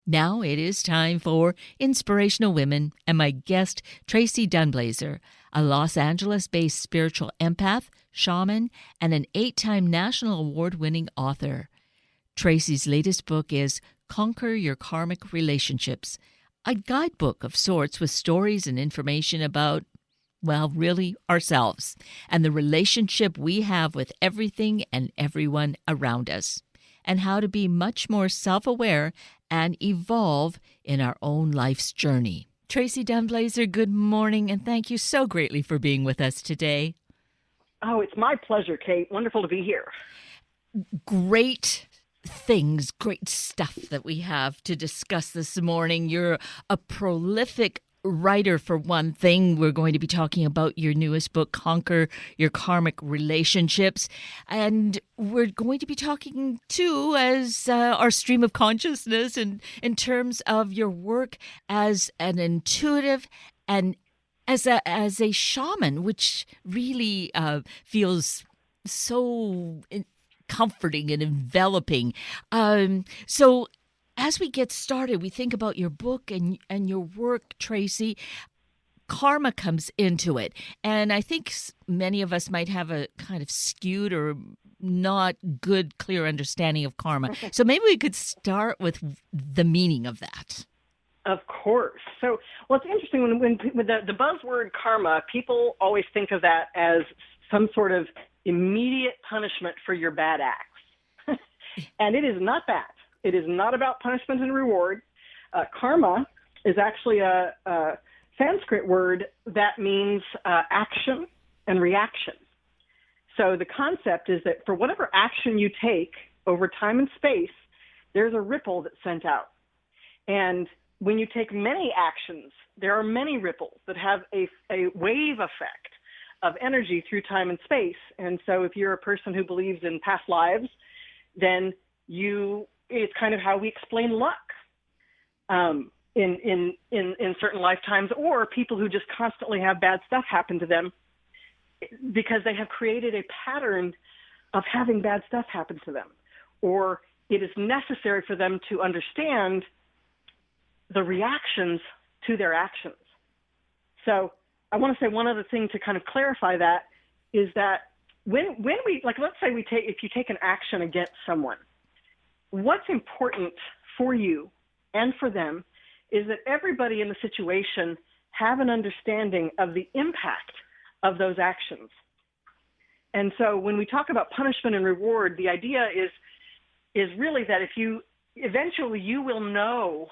Now it is time for Inspirational Women and my guest, Tracee Dunblazier, a Los Angeles-based spiritual empath, shaman, and an 8-time national award-winning author. Tracee's latest book is Conquer Your Karmic Relationships, a guidebook of sorts with stories and information about, well, really ourselves and the relationship we have with everything and everyone around us, and how to be much more self-aware and evolve in our own life's journey. Tracee Dunblazier, good morning, and thank you so greatly for being with us today. Oh, it's my pleasure, Kate. Wonderful to be here. Great things, great stuff that we have to discuss this morning. You're a prolific writer, for one thing. We're going to be talking about your newest book, Conquer Your Karmic Relationships. And we're going to be talking, too, as our stream of consciousness and in terms of your work as an intuitive and as a shaman, which really feels so comforting and enveloping. So as we get started, we think about your book and your work, Tracee. Karma comes into it. And I think many of us might have a kind of skewed or not good, clear understanding of karma. So maybe we could start with the meaning of that. Of course. So, well, it's interesting when with the buzzword karma, people always think of that as some sort of immediate punishment for your bad acts. And it is not that. It is not about punishment and reward. Karma is actually a Sanskrit word that means action and reaction. So the concept is that for whatever action you take over time and space, there's a ripple that's sent out. And when you take many actions, there are many ripples that have a wave effect of energy through time and space. And so if you're a person who believes in past lives, then it's kind of how we explain luck in certain lifetimes, or people who just constantly have bad stuff happen to them because they have created a pattern of having bad stuff happen to them, or it is necessary for them to understand the reactions to their actions. So I want to say one other thing to kind of clarify that is that when we, like, let's say if you take an action against someone, what's important for you and for them is that everybody in the situation have an understanding of the impact of those actions. And so when we talk about punishment and reward, the idea is really that eventually you will know,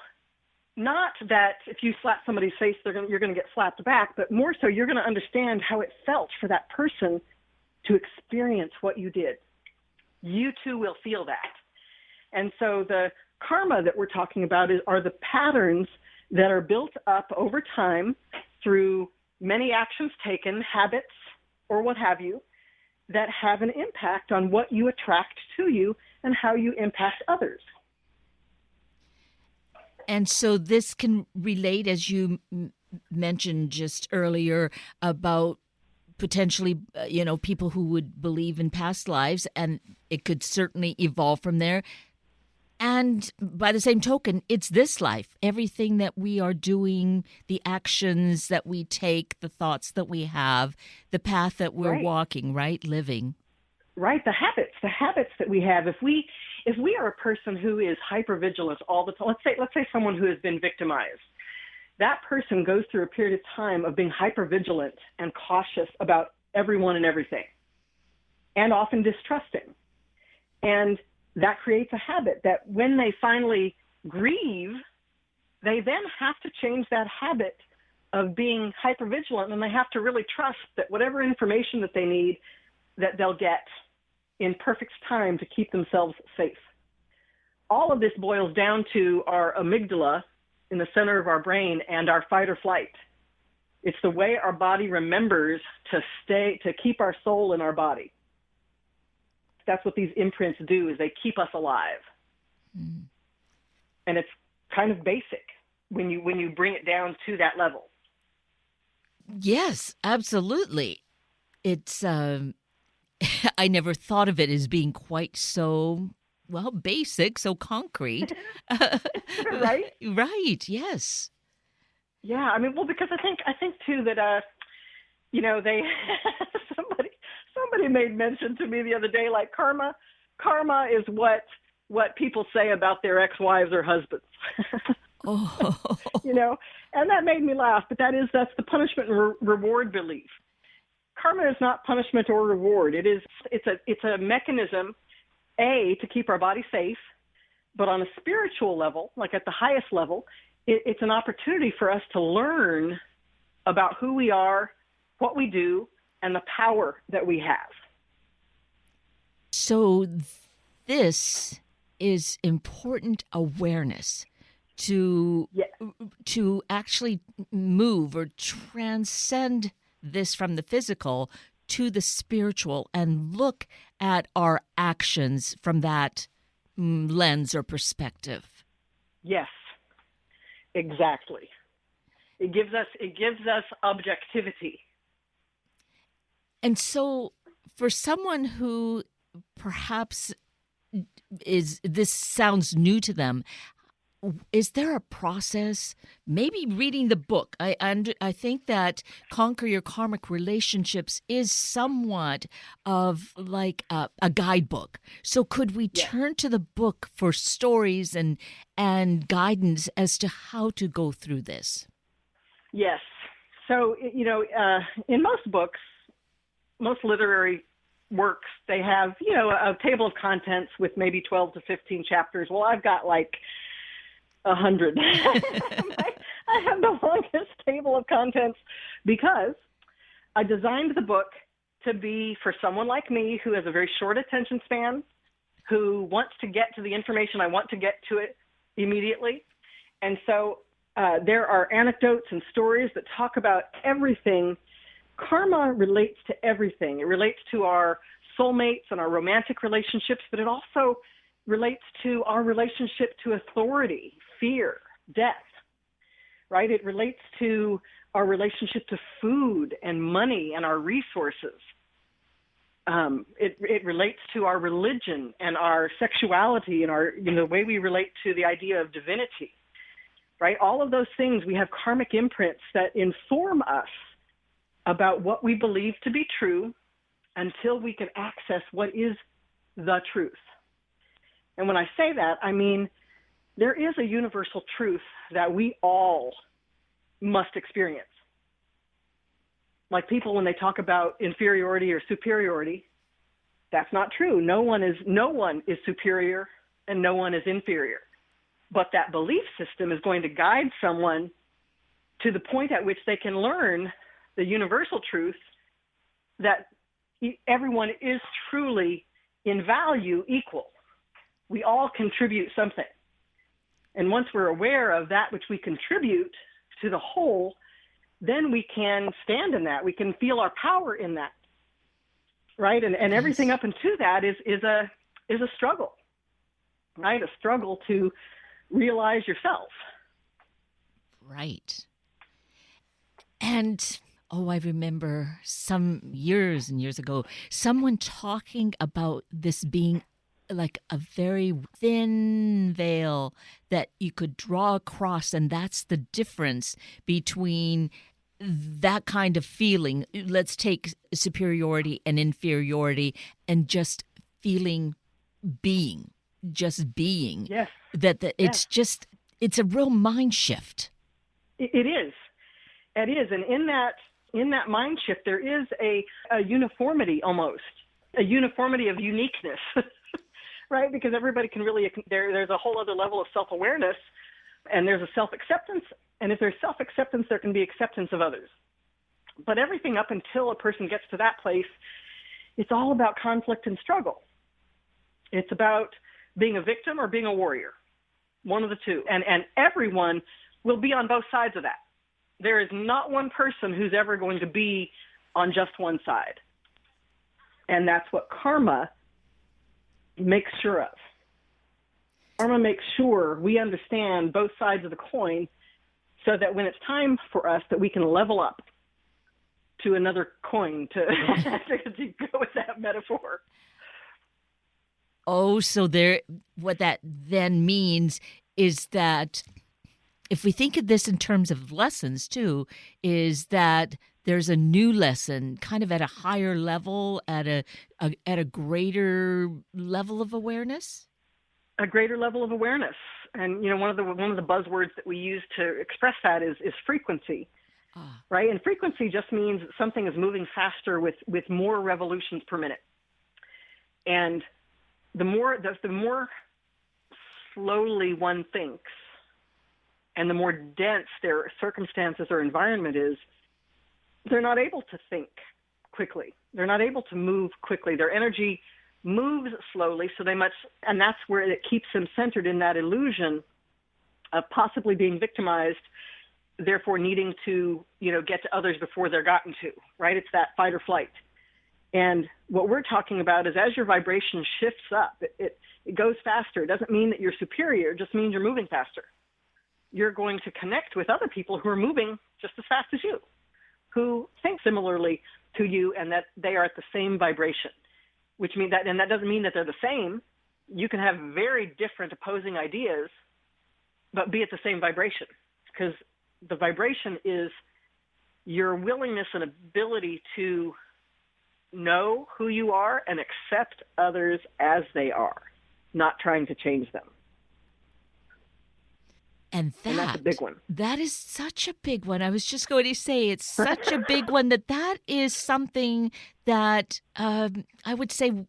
not that if you slap somebody's face, you're going to get slapped back, but more so you're going to understand how it felt for that person to experience what you did. You too will feel that. And so the karma that we're talking about are the patterns that are built up over time through many actions taken, habits, or what have you, that have an impact on what you attract to you and how you impact others. And so this can relate, as you mentioned just earlier, about potentially, people who would believe in past lives, and it could certainly evolve from there. And by the same token, it's this life. Everything that we are doing, the actions that we take, the thoughts that we have, the path that we're walking, right? Living. Right, the habits that we have. If we are a person who is hypervigilant all the time, let's say someone who has been victimized, that person goes through a period of time of being hypervigilant and cautious about everyone and everything, and often distrusting. And that creates a habit that when they finally grieve, they then have to change that habit of being hypervigilant, and they have to really trust that whatever information that they need, that they'll get in perfect time to keep themselves safe. All of this boils down to our amygdala in the center of our brain and our fight or flight. It's the way our body remembers to keep our soul in our body. That's what these imprints do, is they keep us alive. Mm. And it's kind of basic when you bring it down to that level. Yes, absolutely. It's I never thought of it as being quite so well, basic, so concrete. Right? Right, yes. Yeah, I mean, well, because I think too that they somebody made mention to me the other day, like karma is what people say about their ex-wives or husbands. Oh, And that made me laugh, but that's the punishment and reward belief. Karma is not punishment or reward. It's a mechanism, to keep our body safe, but on a spiritual level, like at the highest level, it's an opportunity for us to learn about who we are, what we do, and the power that we have. so this is important awareness to Yeah. to actually move or transcend this from the physical to the spiritual and look at our actions from that lens or perspective. Yes, exactly. It gives us objectivity. And so for someone who perhaps this sounds new to them, is there a process? Maybe reading the book. I think that Conquer Your Karmic Relationships is somewhat of like a guidebook. So could we Yes. turn to the book for stories and guidance as to how to go through this? Yes. So, in most books, most literary works, they have, a table of contents with maybe 12 to 15 chapters. Well, I've got like 100. I have the longest table of contents because I designed the book to be for someone like me who has a very short attention span, who wants to get to the information I want to get to it immediately. And so there are anecdotes and stories that talk about everything. Karma relates to everything. It relates to our soulmates and our romantic relationships, but it also relates to our relationship to authority, fear, death, right? It relates to our relationship to food and money and our resources. It relates to our religion and our sexuality and our, the way we relate to the idea of divinity, right? All of those things, we have karmic imprints that inform us about what we believe to be true until we can access what is the truth. And when I say that, I mean there is a universal truth that we all must experience. Like people, when they talk about inferiority or superiority, that's not true. No one is superior and no one is inferior. But that belief system is going to guide someone to the point at which they can learn the universal truth that everyone is truly in value equal. We all contribute something. And once we're aware of that which we contribute to the whole, then we can stand in that. We can feel our power in that, right? And everything up into that is a struggle, right? A struggle to realize yourself. Right. And I remember some years and years ago, someone talking about this being like a very thin veil that you could draw across, and that's the difference between that kind of feeling. Let's take superiority and inferiority and just feeling just being. Yes. That it's Yes. just, it's a real mind shift. It is. It is. And in that mind shift, there is a uniformity almost, a uniformity of uniqueness, right? Because everybody can really, there's a whole other level of self-awareness, and there's a self-acceptance. And if there's self-acceptance, there can be acceptance of others. But everything up until a person gets to that place, it's all about conflict and struggle. It's about being a victim or being a warrior, one of the two. And everyone will be on both sides of that. There is not one person who's ever going to be on just one side. And that's what karma makes sure of. Karma makes sure we understand both sides of the coin so that when it's time for us, that we can level up to another coin, to go with that metaphor. Oh, so there, what that then means is that if we think of this in terms of lessons too, is that there's a new lesson kind of at a higher level, at a greater level of awareness. A greater level of awareness. And one of the buzzwords that we use to express that is frequency, Ah, right? And frequency just means something is moving faster with more revolutions per minute. And the more slowly one thinks, and the more dense their circumstances or environment is, they're not able to think quickly. They're not able to move quickly. Their energy moves slowly, and that's where it keeps them centered in that illusion of possibly being victimized, therefore needing to, get to others before they're gotten to, right? It's that fight or flight. And what we're talking about is as your vibration shifts up, it goes faster. It doesn't mean that you're superior, it just means you're moving faster. You're going to connect with other people who are moving just as fast as you, who think similarly to you, and that they are at the same vibration, which means that, and that doesn't mean that they're the same. You can have very different opposing ideas, but be at the same vibration, because the vibration is your willingness and ability to know who you are and accept others as they are, not trying to change them. and And that's a big one. that is such a big one. I was just going to say it's such a big one that is something that I would say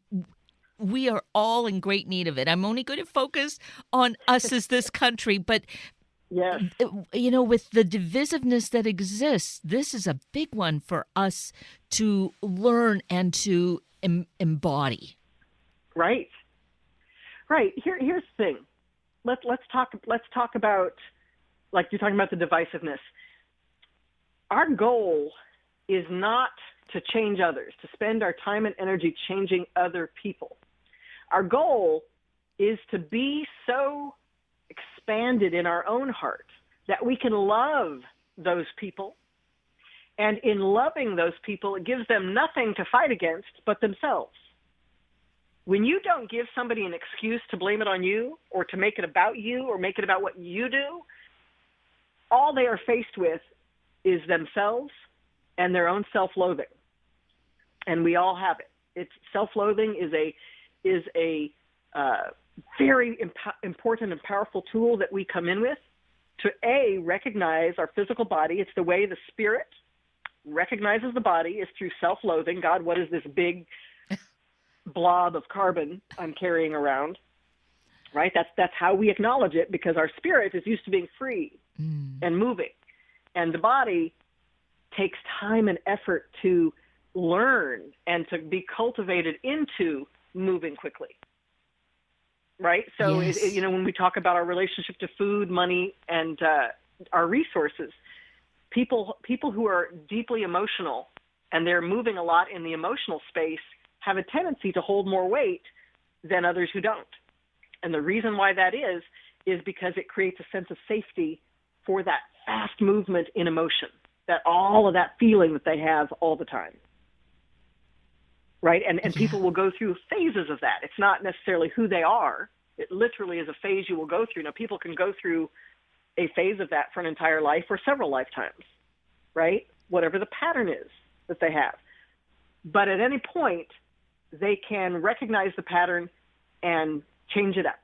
we are all in great need of it. I'm only going to focus on us as this country, but Yes. with the divisiveness that exists, this is a big one for us to learn and to embody. Right. Right. Here's the thing. Let's talk about, like you're talking about, the divisiveness. Our goal is not to change others, to spend our time and energy changing other people. Our goal is to be so expanded in our own heart that we can love those people. And in loving those people, it gives them nothing to fight against but themselves. When you don't give somebody an excuse to blame it on you, or to make it about you, or make it about what you do, all they are faced with is themselves and their own self-loathing. And we all have it. It's self-loathing is a very important and powerful tool that we come in with to recognize our physical body. It's the way the spirit recognizes the body, is through self-loathing. God, what is this big blob of carbon I'm carrying around? Right? That's how we acknowledge it, because our spirit is used to being free and moving. And the body takes time and effort to learn and to be cultivated into moving quickly. Right? So, Yes. when we talk about our relationship to food, money, and our resources, people who are deeply emotional and they're moving a lot in the emotional space have a tendency to hold more weight than others who don't. And the reason why that is because it creates a sense of safety for that fast movement in emotion, that all of that feeling that they have all the time. Right? And people will go through phases of that. It's not necessarily who they are. It literally is a phase you will go through. Now, people can go through a phase of that for an entire life or several lifetimes, right? Whatever the pattern is that they have. But at any point, they can recognize the pattern and change it up.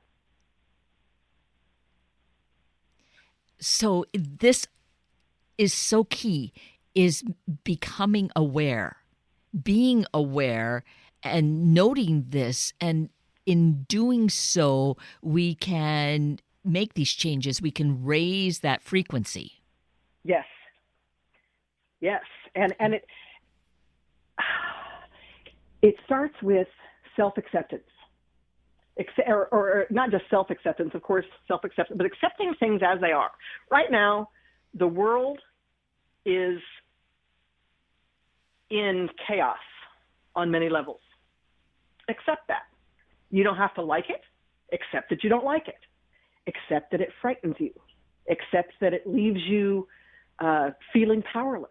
So this is so key, is becoming aware, being aware and noting this. And in doing so, we can make these changes. We can raise that frequency. Yes. Yes. And it starts with self-acceptance. Or not just self-acceptance, of course, self-acceptance, but accepting things as they are. Right now, the world is in chaos on many levels. Accept that. You don't have to like it. Accept that you don't like it. Accept that it frightens you. Accept that it leaves you feeling powerless.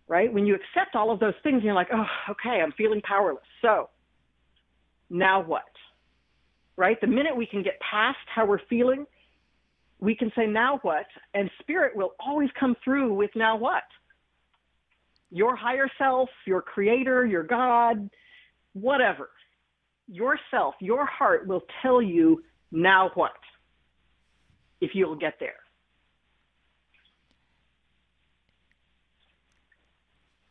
Right? When you accept all of those things, you're like, oh, okay, I'm feeling powerless. So now what? right? The minute we can get past how we're feeling, we can say, now what? And spirit will always come through with now what? Your higher self, your creator, your God, whatever. Yourself, your heart will tell you now what, if you'll get there.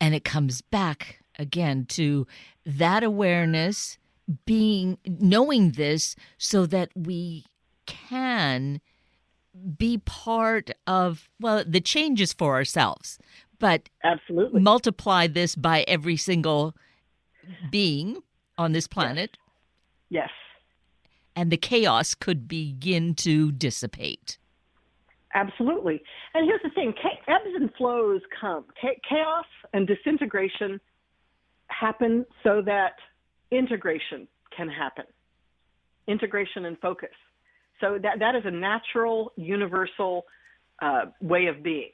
And it comes back again to that awareness, knowing this so that we can be part of, well, the changes for ourselves, but absolutely multiply this by every single being on this planet. Yes. And the chaos could begin to dissipate. Absolutely. And here's the thing, ebbs and flows come. Chaos and disintegration happen so that integration can happen. Integration and focus. So that is a natural, universal way of being,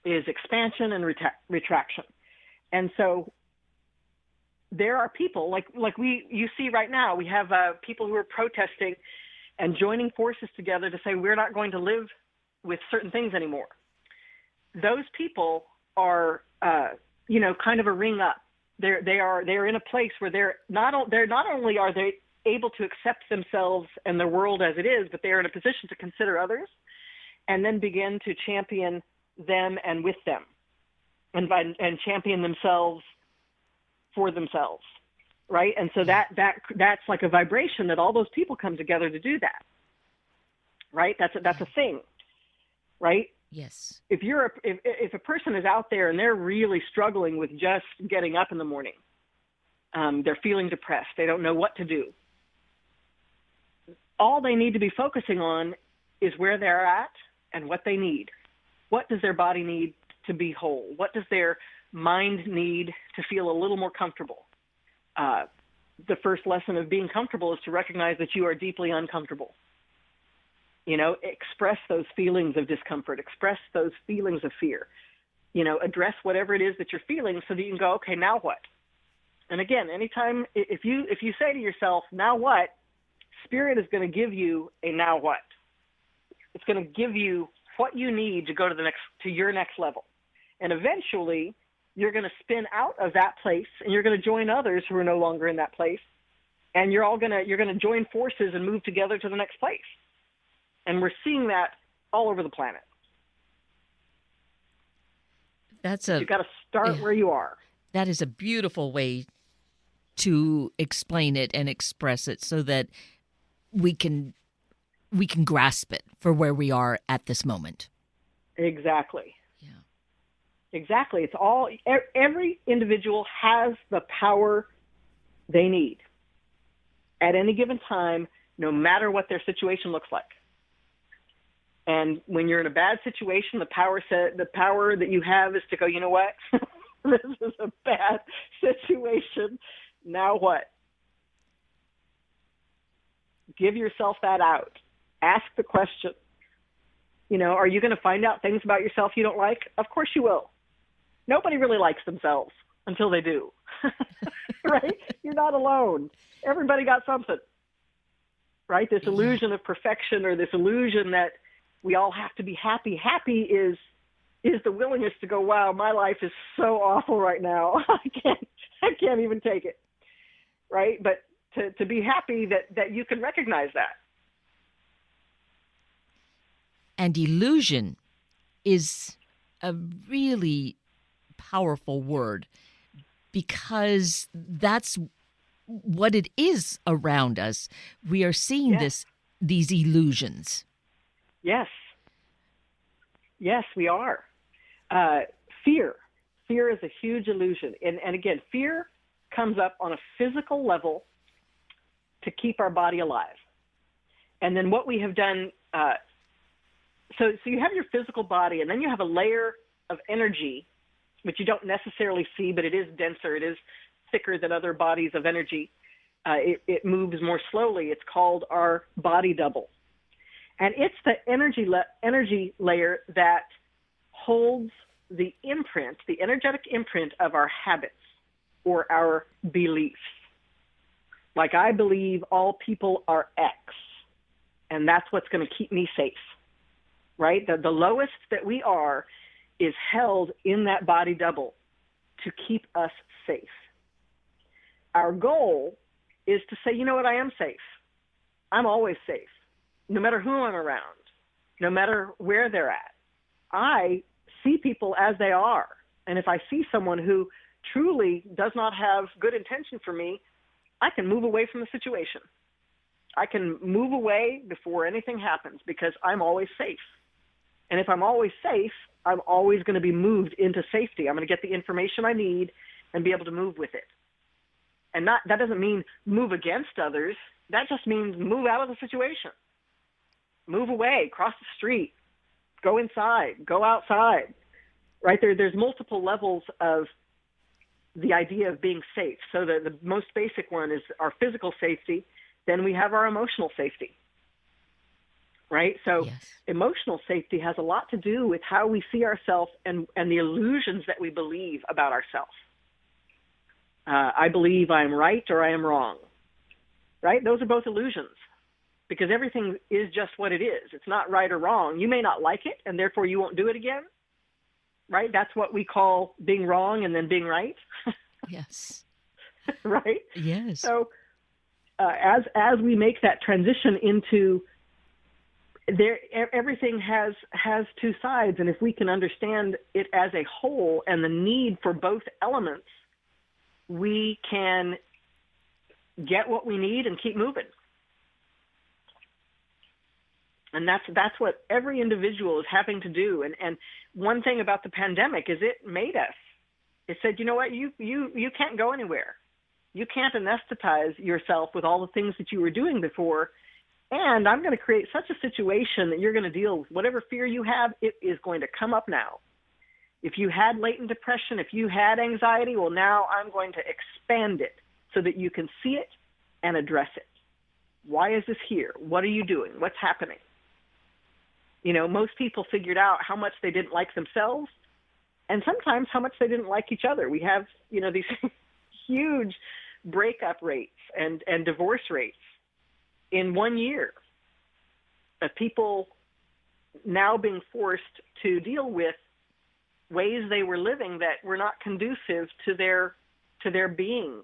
is expansion and retraction. And so there are people like you see right now, we have people who are protesting and joining forces together to say we're not going to live with certain things anymore. Those people are, kind of a ring up. They're in a place where they're not only are they able to accept themselves and the world as it is, but they are in a position to consider others and then begin to champion them and with them and champion themselves for themselves, right? And so that's like a vibration that all those people come together to do that, right? That's a thing, right? Yes. If a person is out there and they're really struggling with just getting up in the morning, they're feeling depressed, they don't know what to do. All they need to be focusing on is where they're at and what they need. What does their body need to be whole? What does their mind need to feel a little more comfortable? The first lesson of being comfortable is to recognize that you are deeply uncomfortable. Express those feelings of discomfort, express those feelings of fear, address whatever it is that you're feeling so that you can go, okay, now what? And again, anytime, if you say to yourself, now what, Spirit is going to give you a now what. It's going to give you what you need to go to your next level. And eventually you're going to spin out of that place and you're going to join others who are no longer in that place. And you're going to join forces and move together to the next place. And we're seeing that all over the planet. You've got to start where you are. That is a beautiful way to explain it and express it so that we can grasp it for where we are at this moment. Exactly. Yeah. Exactly. It's all, every individual has the power they need at any given time, no matter what their situation looks like. And when you're in a bad situation, the power that you have is to go, you know what? This is a bad situation. Now what? Give yourself that out. Ask the question. Are you going to find out things about yourself you don't like? Of course you will. Nobody really likes themselves until they do. Right? You're not alone. Everybody got something. Right? This illusion of perfection, or this illusion that we all have to be happy. Happy is the willingness to go, wow, my life is so awful right now. I can't even take it. Right? But to be happy that you can recognize that. And illusion is a really powerful word because that's what it is around us. We are seeing these illusions. Yes. Yes, we are. Fear. Fear is a huge illusion. And again, fear comes up on a physical level to keep our body alive. And then what we have done, so you have your physical body, and then you have a layer of energy, which you don't necessarily see, but it is denser. It is thicker than other bodies of energy. It moves more slowly. It's called our body double. And it's the energy layer that holds the imprint, the energetic imprint of our habits or our beliefs. Like, I believe all people are X, and that's what's going to keep me safe, right? The lowest that we are is held in that body double to keep us safe. Our goal is to say, you know what, I am safe. I'm always safe, no matter who I'm around, no matter where they're at. I see people as they are. And if I see someone who truly does not have good intention for me, I can move away from the situation. I can move away before anything happens because I'm always safe. And if I'm always safe, I'm always going to be moved into safety. I'm going to get the information I need and be able to move with it. And that doesn't mean move against others. That just means move out of the situation. Move away, cross the street, go inside, go outside, right? There's multiple levels of the idea of being safe. So the most basic one is our physical safety. Then we have our emotional safety, right? So Yes. Emotional safety has a lot to do with how we see ourselves and the illusions that we believe about ourselves. I believe I'm right or I am wrong, right? Those are both illusions because everything is just what it is. It's not right or wrong. You may not like it, and therefore you won't do it again, right? That's what we call being wrong and then being right. Yes. Right? Yes. So as we make that transition into there, everything has two sides, and if we can understand it as a whole and the need for both elements, we can get what we need and keep moving. And that's what every individual is having to do. And one thing about the pandemic is it made us. It said, you know what, you can't go anywhere. You can't anesthetize yourself with all the things that you were doing before. And I'm going to create such a situation that you're going to deal with whatever fear you have. It is going to come up now. If you had latent depression, if you had anxiety, well, now I'm going to expand it so that you can see it and address it. Why is this here? What are you doing? What's happening? You know, most people figured out how much they didn't like themselves and sometimes how much they didn't like each other. We have, you know, these huge breakup rates and divorce rates in 1 year of people now being forced to deal with ways they were living that were not conducive to their being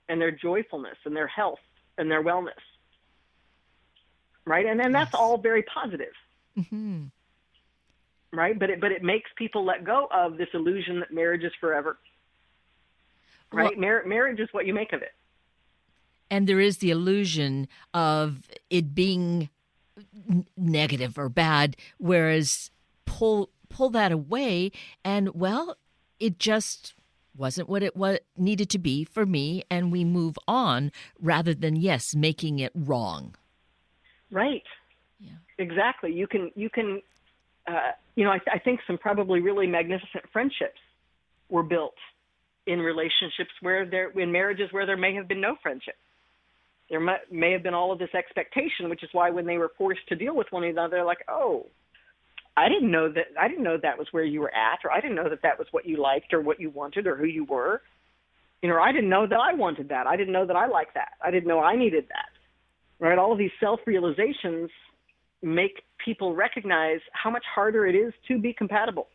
and their joyfulness and their health and their wellness, right? And that's all very positive, Mm-hmm. right? But it makes people let go of this illusion that marriage is forever, right? Well, Marriage is what you make of it. and there is the illusion of it being negative or bad, whereas pull that away and, well, it just wasn't what needed to be for me, and we move on rather than, yes, making it wrong. Right. Yeah. Exactly. You can you know, I think some probably really magnificent friendships were built in relationships in marriages where there may have been no friendship. There may have been all of this expectation, which is why when they were forced to deal with one another, they're like, oh, I didn't know that was where you were at, or I didn't know that was what you liked or what you wanted or who you were. You know, I didn't know that I wanted that. I didn't know that I liked that. I didn't know I needed that. Right? All of these self-realizations make people recognize how much harder it is to be compatible.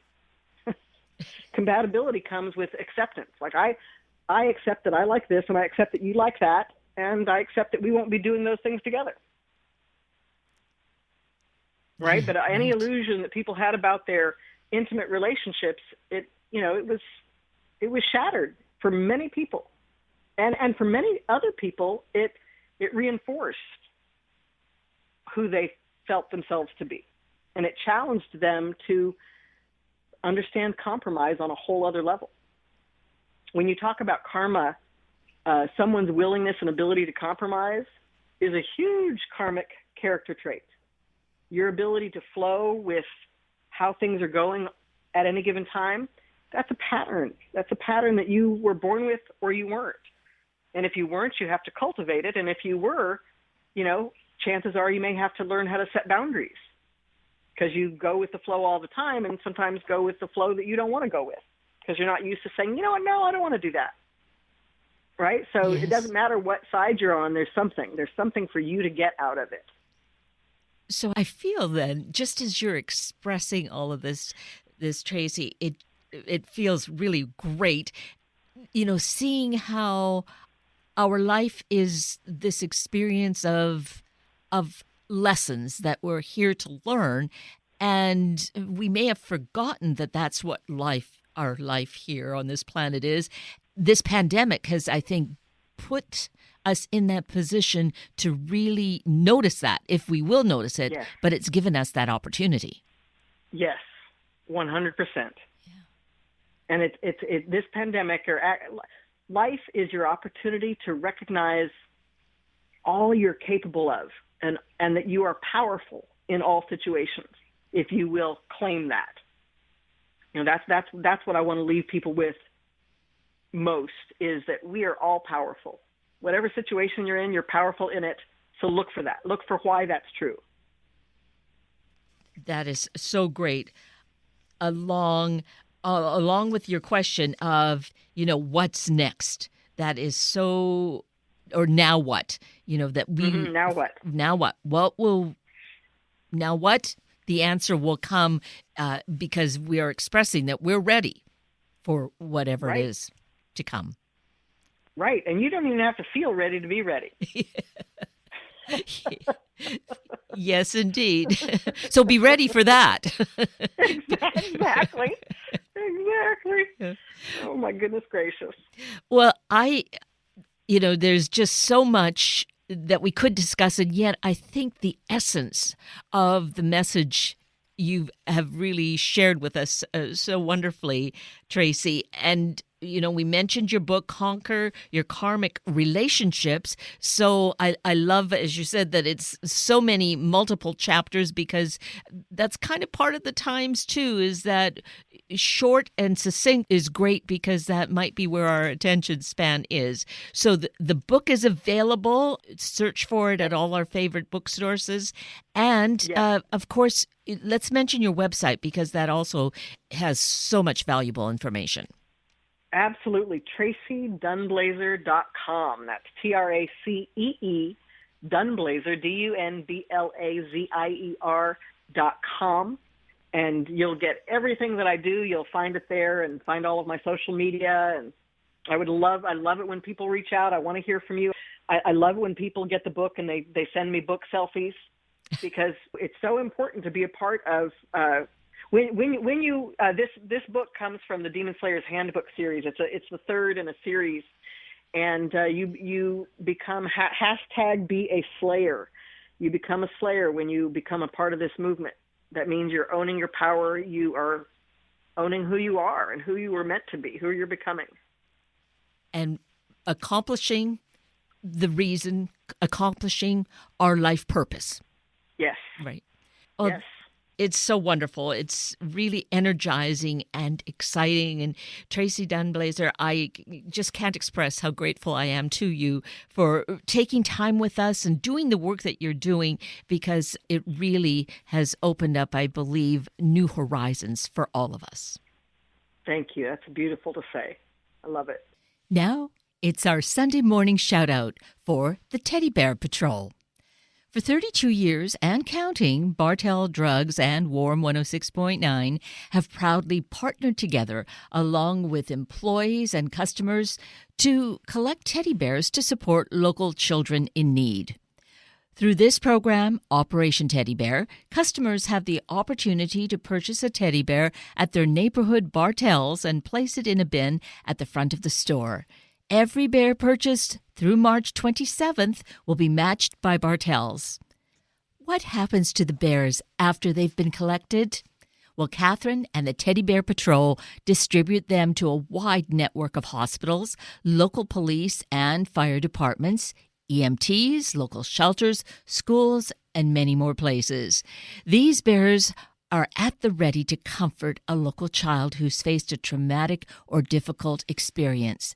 Compatibility comes with acceptance. Like I accept that I like this, and I accept that you like that, and I accept that we won't be doing those things together. Right? But any illusion that people had about their intimate relationships, it was shattered for many people. And for many other people, it reinforced who they felt themselves to be. And it challenged them to understand compromise on a whole other level. When you talk about karma, someone's willingness and ability to compromise is a huge karmic character trait. Your ability to flow with how things are going at any given time, that's a pattern. That's a pattern that you were born with or you weren't. And if you weren't, you have to cultivate it. And if you were, you know, chances are you may have to learn how to set boundaries because you go with the flow all the time and sometimes go with the flow that you don't want to go with because you're not used to saying, you know what, no, I don't want to do that. right? So Yes. it doesn't matter what side you're on. There's something for you to get out of it. So I feel then, just as you're expressing all of this Tracee, it feels really great. Seeing how our life is this experience of lessons that we're here to learn, and we may have forgotten that that's what our life here on this planet is. This pandemic has, I think, put us in that position to really notice that, if we will notice it. Yes. But it's given us that opportunity. Yes, 100%. And this pandemic life is your opportunity to recognize all you're capable of, and that you are powerful in all situations, if you will claim that. That's what I want to leave people with most, is that we are all powerful. Whatever situation you're in, you're powerful in it. So look for that. Look for why that's true. That is so great. Along with your question of, what's next, that is so, or now what, that we, Now what? Now what? Now what? The answer will come because we are expressing that we're ready for whatever Right. it is to come. Right. And you don't even have to feel ready to be ready. Yes, indeed. So be ready for that. Exactly. Oh, my goodness gracious. Well, there's just so much that we could discuss, and yet I think the essence of the message you have really shared with us so wonderfully, Tracee. And we mentioned your book, Conquer Your Karmic Relationships. So I love, as you said, that it's so many multiple chapters, because that's kind of part of the times too, is that short and succinct is great, because that might be where our attention span is. So the book is available. Search for it at all our favorite bookstores. And Yes. of course, let's mention your website, because that also has so much valuable information. Absolutely. TraceeDunblazier.com. That's TRACEE Dunblazier, DUNBLAZIER.com. And you'll get everything that I do. You'll find it there, and find all of my social media. And I love it when people reach out. I want to hear from you. I love it when people get the book and they send me book selfies, because it's so important to be a part of. When you this book comes from the Demon Slayer's Handbook series. It's the third in a series, and you become #be a slayer. You become a slayer when you become a part of this movement. That means you're owning your power. You are owning who you are and who you were meant to be, who you're becoming, and accomplishing our life purpose. Yes. Right. Oh, Yes. It's so wonderful. It's really energizing and exciting. And Tracee Dunblazier, I just can't express how grateful I am to you for taking time with us and doing the work that you're doing, because it really has opened up, I believe, new horizons for all of us. Thank you. That's beautiful to say. I love it. Now, it's our Sunday morning shout out for the Teddy Bear Patrol. For 32 years and counting, Bartell Drugs and Warm 106.9 have proudly partnered together, along with employees and customers, to collect teddy bears to support local children in need. Through this program, Operation Teddy Bear, customers have the opportunity to purchase a teddy bear at their neighborhood Bartells and place it in a bin at the front of the store. Every bear purchased through March 27th will be matched by Bartells. What happens to the bears after they've been collected? Well, Catherine and the Teddy Bear Patrol distribute them to a wide network of hospitals, local police and fire departments, EMTs, local shelters, schools, and many more places. These bears are at the ready to comfort a local child who's faced a traumatic or difficult experience.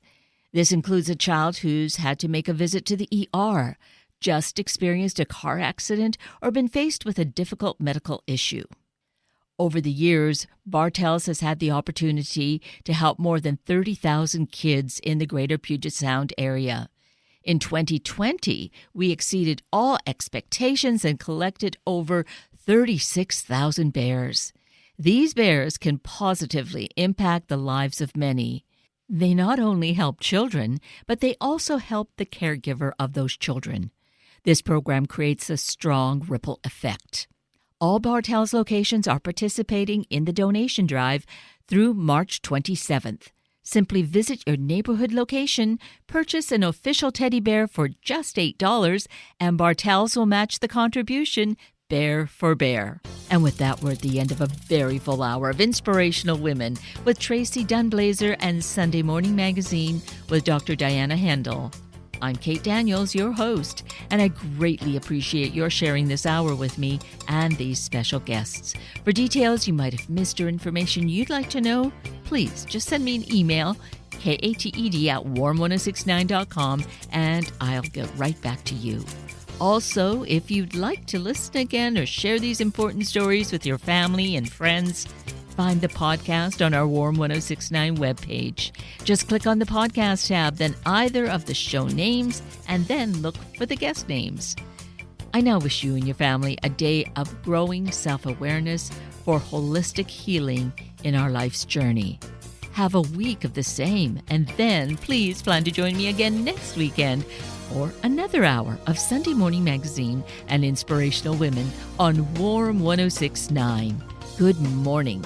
This includes a child who's had to make a visit to the ER, just experienced a car accident, or been faced with a difficult medical issue. Over the years, Bartels has had the opportunity to help more than 30,000 kids in the greater Puget Sound area. In 2020, we exceeded all expectations and collected over 36,000 bears. These bears can positively impact the lives of many. They not only help children, but they also help the caregiver of those children. This program creates a strong ripple effect. All Bartels locations are participating in the donation drive through March 27th. Simply visit your neighborhood location, purchase an official teddy bear for just $8, and Bartels will match the contribution bear for bear. And with that, we're at the end of a very full hour of Inspirational Women with Tracee Dunblazier and Sunday Morning Magazine with Dr. Diana Handel. I'm Kate Daniels, your host, and I greatly appreciate your sharing this hour with me and these special guests. For details you might have missed or information you'd like to know, please just send me an email, kated@warm1069.com, and I'll get right back to you. Also, if you'd like to listen again or share these important stories with your family and friends, find the podcast on our Warm 1069 webpage. Just click on the podcast tab, then either of the show names, and then look for the guest names. I now wish you and your family a day of growing self-awareness for holistic healing in our life's journey. Have a week of the same, and then please plan to join me again next weekend for another hour of Sunday Morning Magazine and Inspirational Women on Warm 1069. Good morning.